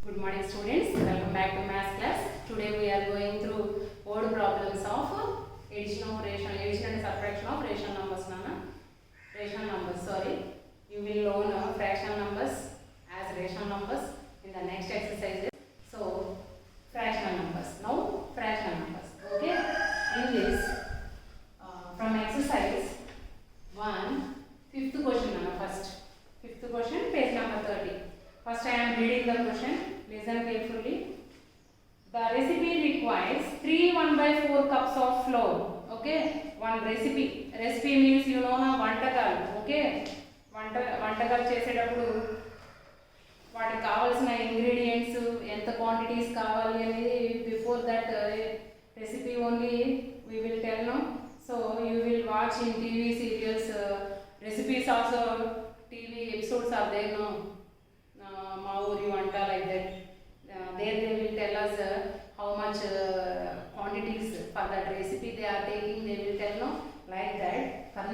Good morning students, welcome back to math class. Today we are going through word problems of addition and subtraction of rational numbers. You will learn fraction numbers as rational numbers in the next exercises. So fractional numbers. Now fraction numbers. Okay. In this from exercise 1, fifth question first. Fifth question, page number 30. First I am reading the question. Listen carefully. The recipe requires 3 1/4 cups of flour. Okay. One recipe. Recipe means you know na vantakal. Okay. వంటకాలు చేసేటప్పుడు వాటికి కావాల్సిన ingredients ఎంత quantities కావాలి అనేది before that recipe only we will tell no. So you will watch in TV serials recipes also TV episodes are there no ma uri vanta like that there they will tell us how much quantities for that recipe they are taking, they will tell no like that for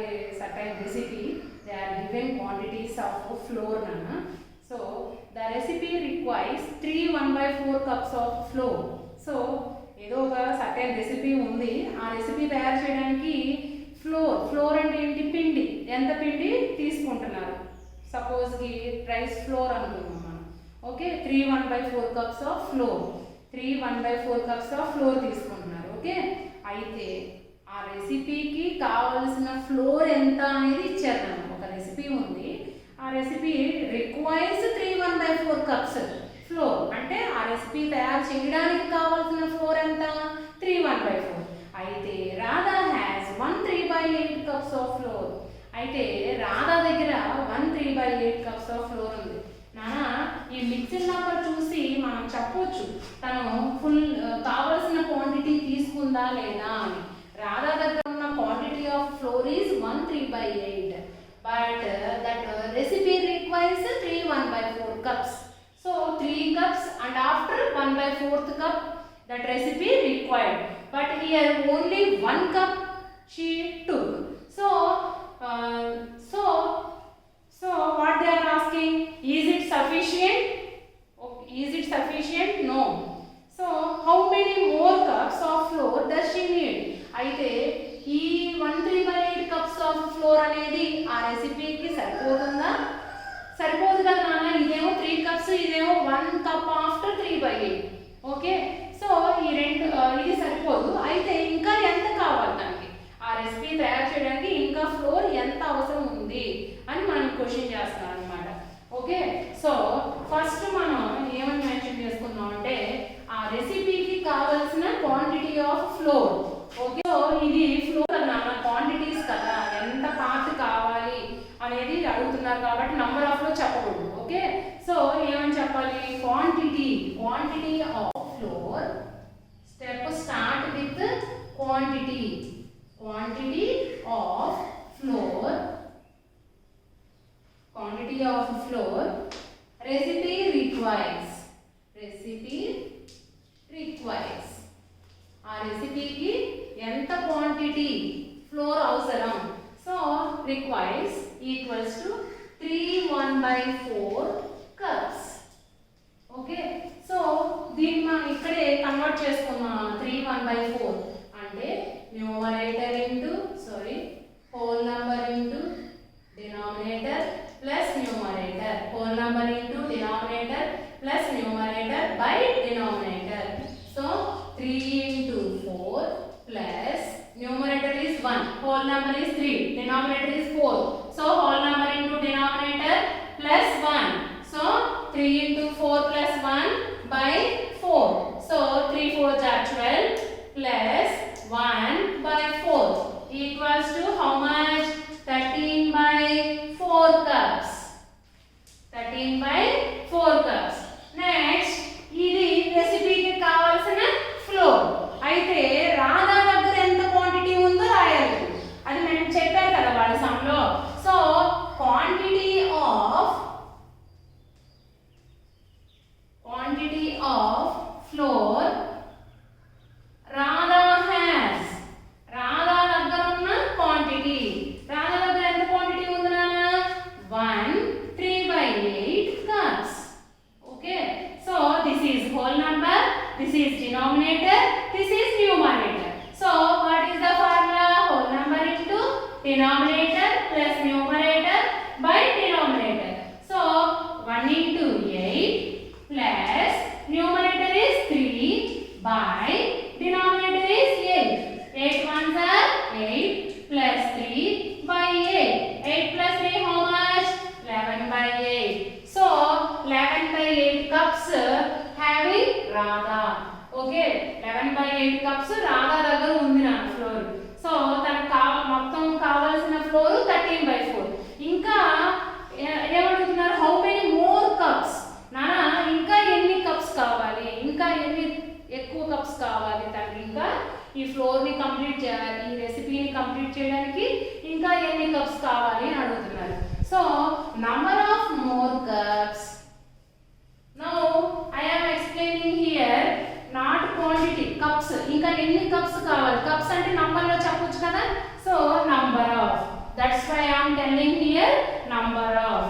a certain recipe they are given quantities of flour nana. So the recipe requires 3 1/4 cups of flour. So ఏదో ఒక certain recipe ఉంది, ఆ recipe తయారు చేయడానికి floor అంటే ఏంటి? పిండి. ఎంత పిండి తీసుకుంటున్నారు? సపోజ్కి రైస్ ఫ్లోర్ అనుకున్నాం మనం. Okay, 3 1/4 cups of floor. 3 1/4 cups of floor తీసుకుంటున్నారు. ఓకే, అయితే ఆ రెసిపీకి కావలసిన ఫ్లోర్ ఎంత అనేది ఇచ్చారు. ఒక రెసిపీ ఉంది, ఆ రెసిపీ రిక్వైర్స్ 3 1/4 కప్స్ ఫ్లోర్. అంటే ఆ రెసిపీ తయారు చేయడానికి కావాల్సిన ఫ్లోర్ ఎంత? 3 1/4. అయితే Radha has 1 3/8 cups of floor. అయితే రాధా దగ్గర 1 3/8 కప్స్ ఆఫ్ ఫ్లోర్ ఉంది. నానా ఈ మిక్సింగ్ నంబర్ చూసి మనం చెప్పొచ్చు తను ఫుల్ కావలసిన క్వాంటిటీ తీసుకుందా లేదా అని. రాధా దగ్గర ఉన్న quantity of floor is 1 3/8, but that recipe requires 3 1/4 cups. So 3 cups and after 1/4 cup that recipe required, but here only 1 cup she took. So what they are asking, is it sufficient? Okay, is it sufficient? No. So how many more cups of flour does she need? అయితే ఈ 1 3/8 cups of flour అనేది ఆ రెసిపీకి సరిపోతుందా? సరిపోదు కదా నాన్న. ఇదేమో 3 cups, ఇదేమో 1 cup ఆఫ్టర్ 3/8. ఓకే, సో ఈ రెండు ఇది సరిపోదు. అయితే ఇంకా ఎంత కావాలి దానికి? ఆ రెసిపీ తయారు చేయడానికి ఇంకా ఫ్లోర్ ఎంత అవసరం ఉంది అని మనం క్వశ్చన్ చేస్తాం అనమాట. ఓకే, సో ఫస్ట్ మనం ఏమని మెన్షన్ చేసుకున్నాం అంటే ఆ రెసిపీకి కావాల్సిన quantity of floor. Okay, so ఇది ఫ్లోర్ అన్న క్వాంటిటీస్ కదా, ఎంత పార్ట్ కావాలి అనేది అడుగుతున్నారు కాబట్టి నంబర్ ఆఫ్ లో చెప్పకూడదు. ఓకే, సో ఏమని చెప్పాలి? Quantity of flour. Step start with quantity of flour. Recipe requires ఆ రెసిపీకి ఎంత క్వాంటిటీ ఫ్లోర్ అవసరం? So requires equals to 3 1/4 cups. Okay, so దీన్ని మనం ఇక్కడే కన్వర్ట్ చేసుకున్నాం. 3 1/4 అంటే numerator into whole number into denominator plus numerator. Whole number into denominator plus numerator by denominator. So 3 × 4 plus numerator is 1, whole number is 3, denominator is 4. So whole number into denominator plus 1. So 3 × 4 plus 1 by 4. So 3 4s are 12 plus 1 by 4 equals to how much? 13/4 cups. 13/4 cups. Next, ఇది రెసిపీకి కావాల్సిన floor. అయితే రాధా దగ్గర ఎంత quantity ఉందో రాయాలి. అది మనం చెప్పారు కదా వాళ్ళ సమ్లో. So quantity of flour Radha has. Radha దగ్గర ఉన్న క్వాంటిటీ. రాధా దగ్గర ఎంత క్వాంటిటీ ఉంది నాన్న? 1 3/8 cups. into 8 plus numerator is 3 by denominator is 8. 8 ones are 8 plus 3 by 8. 8 plus 3 how much? 11 by 8. So 11 by 8 cups having Radha. Okay, 11 by 8 cups Radha దగ్గర ఉంది నా floor. So తనకు మొత్తం కావాల్సిన ఫ్లోర్ 13 by 4. ఇంకా ఏమడుగుతున్నారు? How many more cups? నానా ఇంకా ఎన్ని కప్స్ కావాలి? ఇంకా ఎన్ని ఎక్కువ కప్స్ కావాలి తనకి? ఇంకా ఈ ఫ్లోర్ ని కంప్లీట్ చేయాలి, ఈ రెసిపీని కంప్లీట్ చేయడానికి ఇంకా ఎన్ని కప్స్ కావాలి అని అడుగుతున్నారు. So number of more cups. Now I am explaining here not quantity, cups. ఇంకా ఎన్ని కప్స్ కావాలి? కప్స్ అంటే నంబర్ లో చెప్పొచ్చు కదా. So number of, that's why I am telling here number of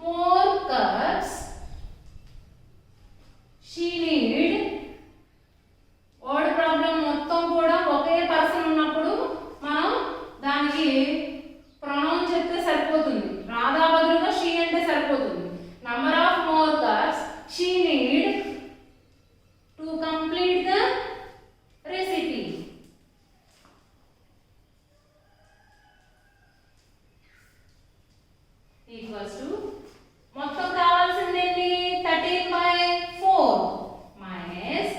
more cups she need. Word problem మొత్తం కూడా ఒకే person ఉన్నప్పుడు మనం దానికి ప్రొనౌన్ చెప్తే సరిపోతుంది. రాధా బదులుగా షీ అంటే సరిపోతుంది. Number of more cups she need to complete the recipe. Equals to మొత్తం కావాల్సిందేంటి? 13 by 4 మైనస్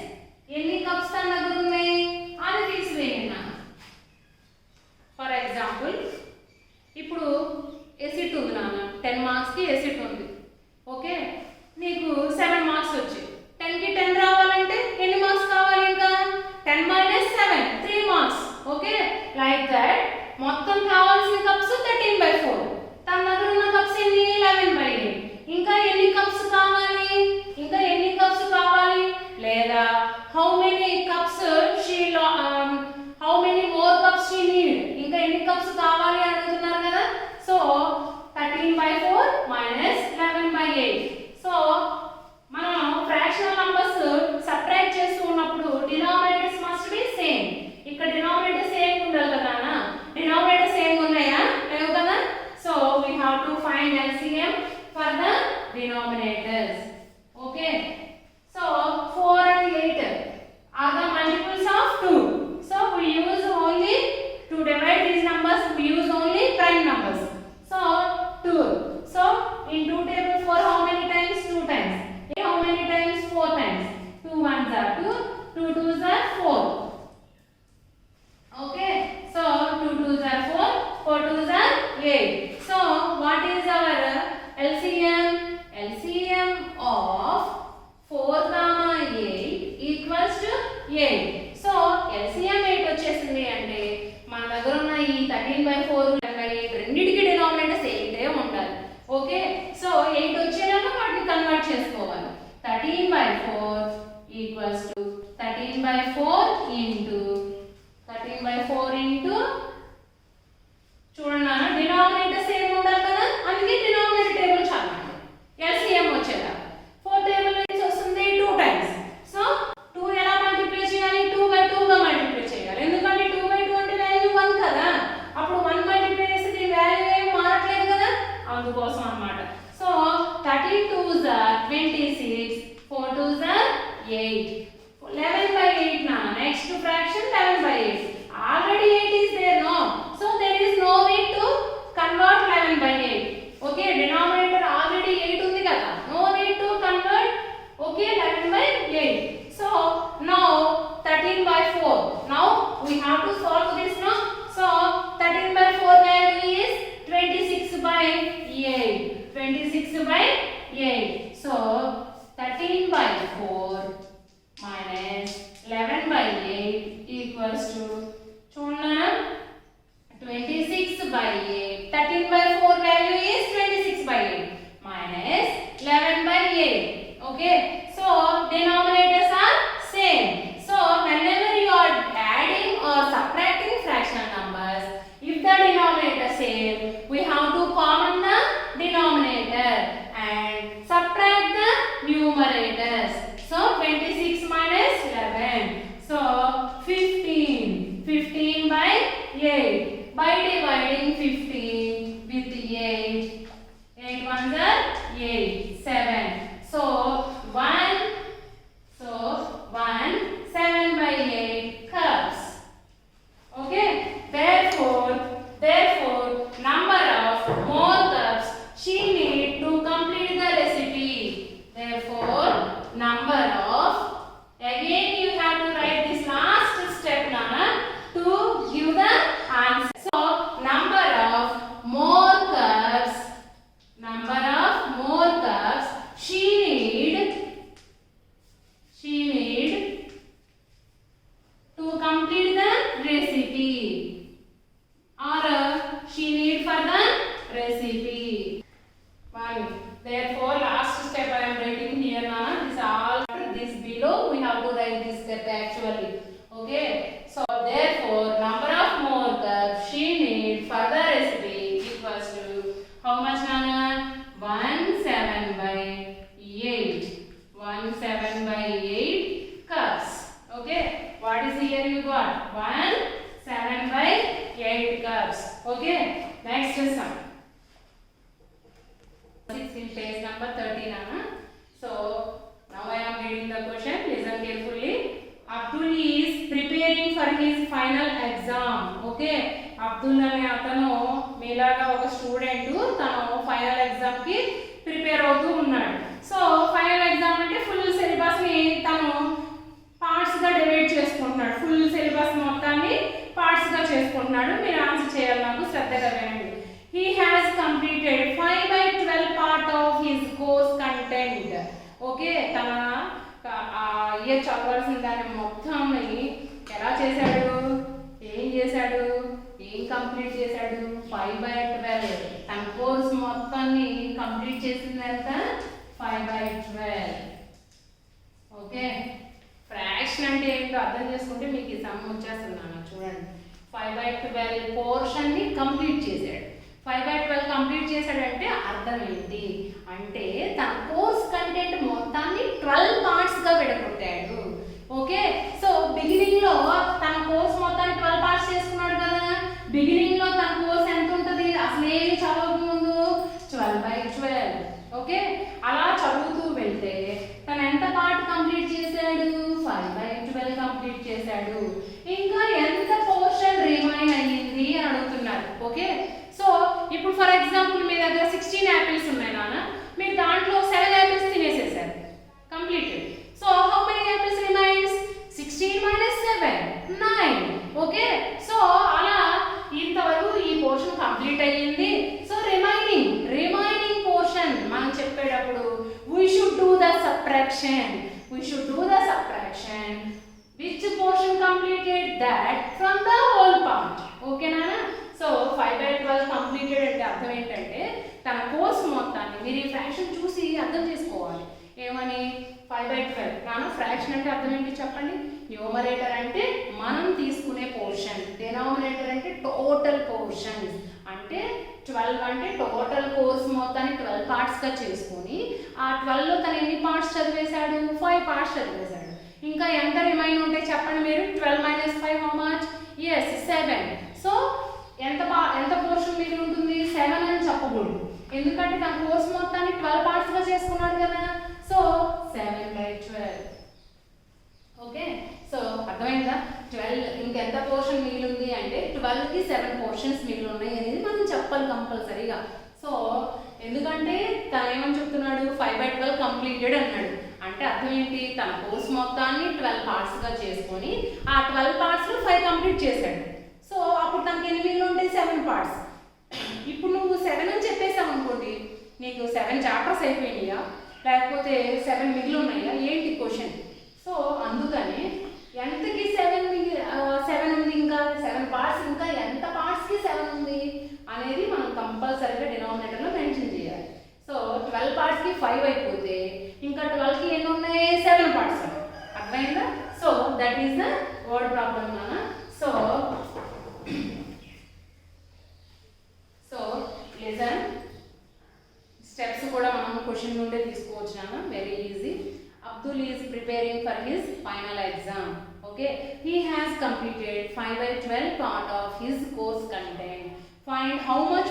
ఎన్ని కప్స్ తన దగ్గర ఉన్నాయి అని తీసివేయండి. ఫర్ ఎగ్జాంపుల్ ఇప్పుడు ఎసిట్ ఉంది నాన్న, 10 మార్క్స్ కి ఎసిట్ ఉంది. ఓకే, నీకు 7 మార్క్స్ వచ్చాయి. 10 కి 10 రావాలంటే ఎన్ని మార్క్స్ కావాలి? ఇంకా 10 minus 7 3 marks. Okay, like that మొత్తం కావాల్సిన కప్స్ 13 by 4. తన దగ్గర ఉన్న కప్స్ ఎన్ని? 11 by 8. ఇంకా ఎన్ని కప్స్ కావాలి? ఇంకా ఎన్ని కప్స్ కావాలి? లేదా how many cups how many more cups she need, ఇంకా ఎన్ని కప్స్ కావాలి అడుగుతున్నారు కదా. So 13 by 4 minus 11 by 8. So మనం ఫ్రాక్షనల్ నంబర్స్ సబ్ట్రాక్ట్ చేస్తూ ఉన్నప్పుడు డినామినేటర్స్ మస్ట్ బి సేమ్. ఇక్కడ డినామినేటర్ సేమ్ ఉండాలి కదా అన్న. డినామినేటర్ సేమ్ ఉన్నాయా? లేవు కదా. So we have to find LCM for the denominators. Okay, so 4 and 8 are the multiples of 2. So we use only to divide these numbers, we use only prime numbers. So 2. So in 2 table 4 how many times? 2 times. How many times? 4 times. 2 ones are 2, 2 twos are 4. Okay, so 2 twos are 4, 4 twos are 8. So what is our LCM? LCM of 4, 8 equals to 8. So LCM 8 వచ్చేసింది అంటే మన దగ్గర ఉన్న ఈ 13 by 4 రెండింటికి denominators 8 ఉండాలి. Okay, so 8 వచ్చేలాగా వాటిని కన్వర్ట్ చేసుకోవాలి. 13 by 4 equals to 13 by 4 into చూడండి, డినామినేటర్ సేమ్ ఉండాలి కదా. అందుకే డినామినేటర్ టేబుల్ చదవండి. LCM వచ్చేలా 4 టేబుల్ నుంచి వస్తుంది 2 టైమ్స్. సో 2 ఎలా మల్టిప్లై చేయాలి? 2 by 2 గా మల్టిప్లై చేయాలి. ఎందుకంటే 2 by 2 అంటే వాల్యూ 1 కదా. అప్పుడు 1 మల్టిప్లై చేస్తే వాల్యూ ఏం మారట్లేదు కదా, అందుకోసం అన్నమాట. So 32s are 26, 4 2s are 8. 11 by 8 na. Next fraction 11 by 8. Already 8 is there, no? So there is no way to convert 11 by 8. Okay, denominator already 8 undi kada. No need to convert. Okay, 11 by 8. So now 13 by 4. Now we have to solve this now. So 13 by 4 value is 26 by 8. 26 by 8. So 13 by 4 minus 11 by 8 equals to చూడనా 26 by 8. 13 by 4 value is 26 by 8 minus 11 by 8. Okay, so denominators are same. So whenever you are adding or subtracting fractional numbers, if the denominator same, we have to common the denominator and subtract the numerators. So 26 minus 11. So 15. 15 by 8. By dividing 15 with 8. 8 ones are 8, 7. So 1, 7 by 8 cups. Okay. Therefore, number of more cups she need to complete the recipe. Therefore, number of, again you have to write this last step, Nana, to give the answer. So, number of more cups she need to complete the recipe, or she need for the recipe. One. Therefore, last step I am writing here, Nana. This all this below we have to write this step actually. Okay. So therefore, number of more cups she need for the recipe equals to how much, Nana? 1 7 by 8. 1 7 by 8 cups. Okay. What is here you got? 1 7 by 8 cups. Okay. Next sum. It's in page number 13, Anna. So now I am reading the question. Listen carefully. Abdul is preparing for his final exam. Okay. Abdul ane atanu meelaga oka student tanu final exam ki prepare అవుతూ ఉన్నాడు. So final exam అంటే full syllabus ని తను parts గా divide చేసుకుంటున్నాడు. Full syllabus మొత్తాన్ని parts గా చేసుకుంటున్నాడు. మీరు ఆన్సర్ చేయాలి, నాకు శ్రద్ధగా వినండి. He has completed 5 by 12 part of his course content. Okay, తన ఇయర్ చదవాల్సిన దాన్ని మొత్తాన్ని ఎలా చేశాడు, ఏం చేశాడు, ఏం కంప్లీట్ చేశాడు? 5 by 12. తన కోర్స్ మొత్తాన్ని కంప్లీట్ చేసింది ఎంత? 5 by 12. ఓకే, ఫ్రాక్షన్ అంటే ఏంటో అర్థం చేసుకుంటే మీకు ఈ సమ్ వచ్చేస్తున్నాను. చూడండి, 5 by 12 పోర్షన్ ని కంప్లీట్ చేశాడు. 5 by 12 కంప్లీట్ చేశాడంటే అర్థం ఏంటి అంటే తన కోర్స్ కంటెంట్ మొత్తాన్ని 12 పార్ట్స్ గా విడగొట్టాడు. ఓకే, సో బిగినింగ్ లో తన కోర్స్ మొత్తాన్ని 12 పార్ట్స్ చేసుకున్నాడు కదా. బిగినింగ్ లో తన కోర్స్ ఎంత ఉంటుంది, అసలు ఏమి చదవక ముందు 12 by 12. ఓకే, అలా చదువుతూ వెళ్తే తను ఎంత పార్ట్ కంప్లీట్ చేశాడు? 5 by 12 కంప్లీట్ చేశాడు. ఇంకా ఎంత పోర్షన్ రిమైన్ అయ్యింది అని అడుగుతున్నారు. ఓకే, సో ఇప్పుడు ఫర్ ఎగ్జాంపుల్ మీ దగ్గర 16 యాపిల్స్ ఉన్నాయి నాన్న, మీరు దాంట్లో 7 యాపిల్స్ తినేసేసారు, completed. So how many apples remains? 16 minus 7 9. Okay, so అలా ఇంతవరకు ఈ పోర్షన్ కంప్లీట్ అయ్యింది. సో రిమైనింగ్ పోర్షన్ మనం చెప్పేటప్పుడు we should do the subtraction. Which portion completed? That from the whole part. Okay నాన్న. సో 5 by 12 కంప్లీటెడ్ అంటే అర్థం ఏంటంటే తన కోర్స్ మొత్తాన్ని మీరు ఈ ఫ్రాక్షన్ చూసి అర్థం చేసుకోవాలి. ఏమని? 5 by 12. నాన్న, ఫ్రాక్షన్ అంటే అర్థం ఏంటి చెప్పండి? న్యూమరేటర్ అంటే మనం తీసుకునే పోర్షన్, డినామినేటర్ అంటే టోటల్ పోర్షన్. అంటే 12 అంటే టోటల్ కోర్స్ మొత్తాన్ని 12 పార్ట్స్ గా చేసుకొని ఆ 12 లో తను ఎన్ని పార్ట్స్ చదివేశాడు? 5 పార్ట్స్ చదివేశాడు. ఇంకా ఎంత రిమైన్ ఉంటాయి చెప్పండి మీరు? 12 minus 5 how much? Yes, 7. So ఎంత పోర్షన్ మిగిలి ఉంటుంది? 7 అని చెప్పకూడదు, ఎందుకంటే తన కోర్స్ మొత్తాన్ని 12 పార్ట్స్ గా చేసుకున్నాడు కదా. So 7 by 12. ఓకే, సో అర్థమైందా? 12 ఇంకెంత పోర్షన్ మిగిలి ఉంది అంటే 12 కి 7 పోర్షన్స్ మిగిలి ఉన్నాయి అనేది మనం చెప్పాలి కంపల్సరీగా. సో ఎందుకంటే తను ఏమని చెప్తున్నాడు? 5 by 12 కంప్లీటెడ్ అన్నాడు. అంటే అర్థం ఏంటి? తన కోర్స్ మొత్తాన్ని 12 పార్ట్స్ గా చేసుకొని ఆ 12 పార్ట్స్ లో 5 కంప్లీట్ చేశాడు. సో అప్పుడు తనకి ఎన్ని మిగిలి ఉంటాయి? 7 పార్ట్స్. ఇప్పుడు నువ్వు 7 అని చెప్పేసావు అనుకోండి, నీకు 7 చాప్టర్స్ అయిపోయినాయా లేకపోతే 7 మిగిలి ఉన్నాయా ఏంటి క్వశ్చన్? సో అందుకని ఎంతకి 7 ఉంది, ఇంకా 7 పార్ట్స్, ఇంకా ఎంత పార్ట్స్ కి 7 ఉంది అనేది మనం కంపల్సరీగా డినామినేటర్ లో మెన్షన్ చేయాలి. సో 12 పార్ట్స్ కి 5 అయిపోతే ఇంకా 12 కి ఎన్ని ఉన్నాయి? 7 పార్ట్స్. అర్థమైందా? So that is the word problem నాన్న. సో లిజన్, స్టెప్స్ కూడా మనం క్వశ్చన్ నుండే తీసుకోవచ్చు నాన్న, very easy. Abdul is preparing for his final exam. Okay, he has completed 5 by 12 part of his course content. Find how much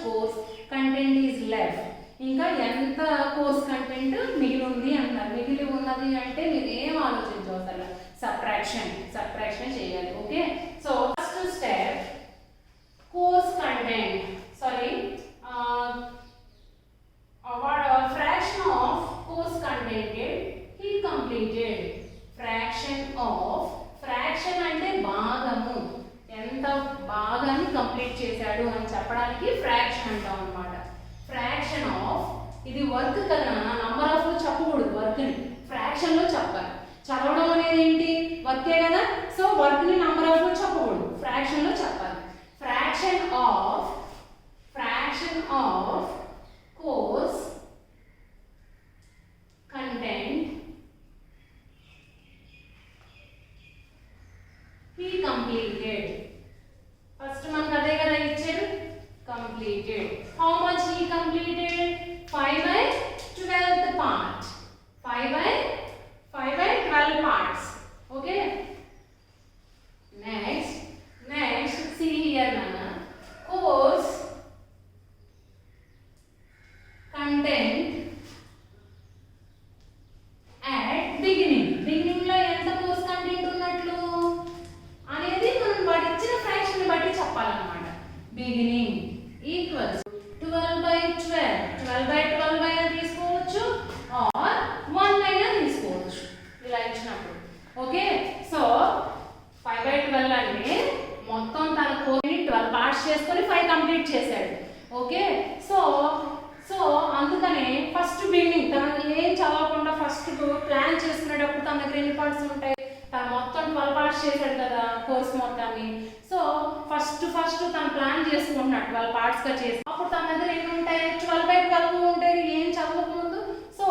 course content is left. ఇంకా ఎంత course content మిగిలి ఉంది అంటారు. మిగిలి ఉన్నది అంటే మీరు ఏం ఆలోచించవసరం, సబ్ట్రాక్షన్ చేయాలి. Okay, so first step course content, sorry fraction of course contented he completed. fraction అంటే భాగము, ఎంత భాగాన్ని కంప్లీట్ చేశాడు అని చెప్పడానికి ఫ్రాక్షన్ అంటాం అన్నమాట. ఫ్రాక్షన్ ఆఫ్, ఇది వర్క్ కదా, నంబర్ ఆఫ్ లో చెప్పకూడదు, వర్క్ ని ఫ్రాక్షన్ లో చెప్పాలి. చదవడం అనేది ఏంటి, వర్కే కదా, సో వర్క్ ని నంబర్ ఆఫ్ లో చెప్పకూడదు, ఫ్రాక్షన్ లో చెప్పాలి. Fraction of course content he completed. First మనకు అదే కదా ఇచ్చారు, completed. How much he completed? 5/12 part. 5/12 parts. Okay. Next see here Nana. Course content at beginning లో ఎంత కోర్స్ కంటెంట్ ఉన్నట్లు అనేది మనం వాడి ఇచ్చిన ఫ్రాక్షన్ ని బట్టి చెప్పాలన్నమాట. బిగినింగ్ ఈక్వల్స్ 12/12 అయినా తీసుకోవచ్చు ఆర్ 1 అయినా తీసుకోవచ్చు ఇలా ఇచ్చినప్పుడు. ఓకే, సో 5/12 అంటే మొత్తం తన కోర్స్ని 12 పార్ట్స్ చేసుకొని 5 కంప్లీట్ చేశాడు. ఓకే, సో అందుకనే ఫస్ట్ బిగినింగ్ తను ఏం చదవకుండా ఫస్ట్ ప్లాన్ చేసుకునేటప్పుడు తన దగ్గర ఎన్ని పార్ట్స్ ఉంటాయి, తను మొత్తం 12 పార్ట్స్ చేశాడు కదా కోర్స్ మొత్తాన్ని. సో ఫస్ట్ తను ప్లాన్ చేసుకుంటున్నాడు 12 పార్ట్స్ గా చేసి, అప్పుడు తన దగ్గర ఎన్ని ఉంటాయి, 12/12 ఉంటాయి ఏం చదవకముందు. So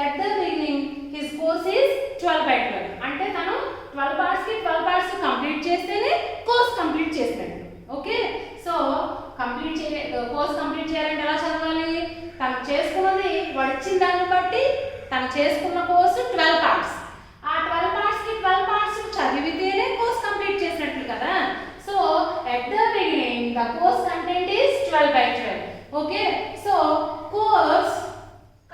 at the beginning his course is 12/12 అంటే తను 12 పార్ట్స్ కి 12 పార్ట్స్ కంప్లీట్ చేస్తేనే కోర్స్ కంప్లీట్ చేస్తాడు. ఓకే, సో కోర్స్ కంప్లీట్ చేయాలంటే ఎలా చదవాలి, తను చేసుకున్నది వాడు ఇచ్చిన దాన్ని బట్టి తను చేసుకున్న కోర్సు 12 పార్ట్స్, ఆ 12 పార్ట్స్ కి 12 పార్ట్స్ చదివితేనే కోర్స్ కంప్లీట్ చేసినట్లు కదా. So at the beginning the course content is 12/12. Okay, so course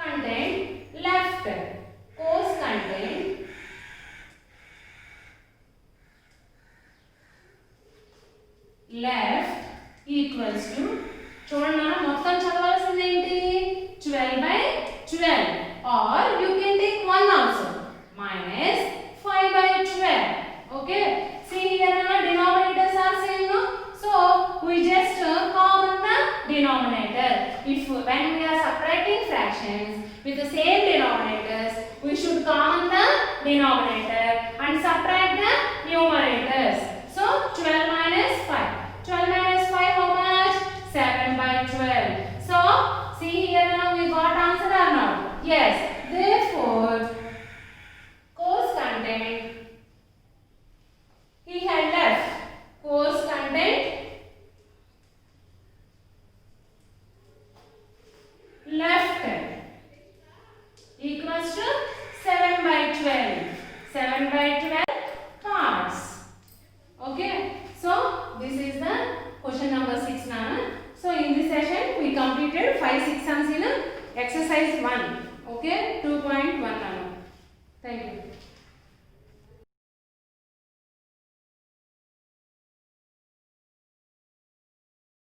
content left, course content left equals to, చూడండి మొత్తం చదవాల్సింది ఏంటి, 12/12 or you can take 1 also minus 5/12. Okay, see here denominators are same, no? So we just common the denominator. If when we are subtracting fractions with the same denominators, we should common the denominator and subtract the numerators. So 12 minus 5. 12 minus 5 how much? 7/12. So see here now we got answer or not? Yes. Therefore course content he had left. Course content left equals to 7/12. 7/12 parts. Okay, so this is the question number 6 now. So in this session we completed 5 6 sums in exercise 1.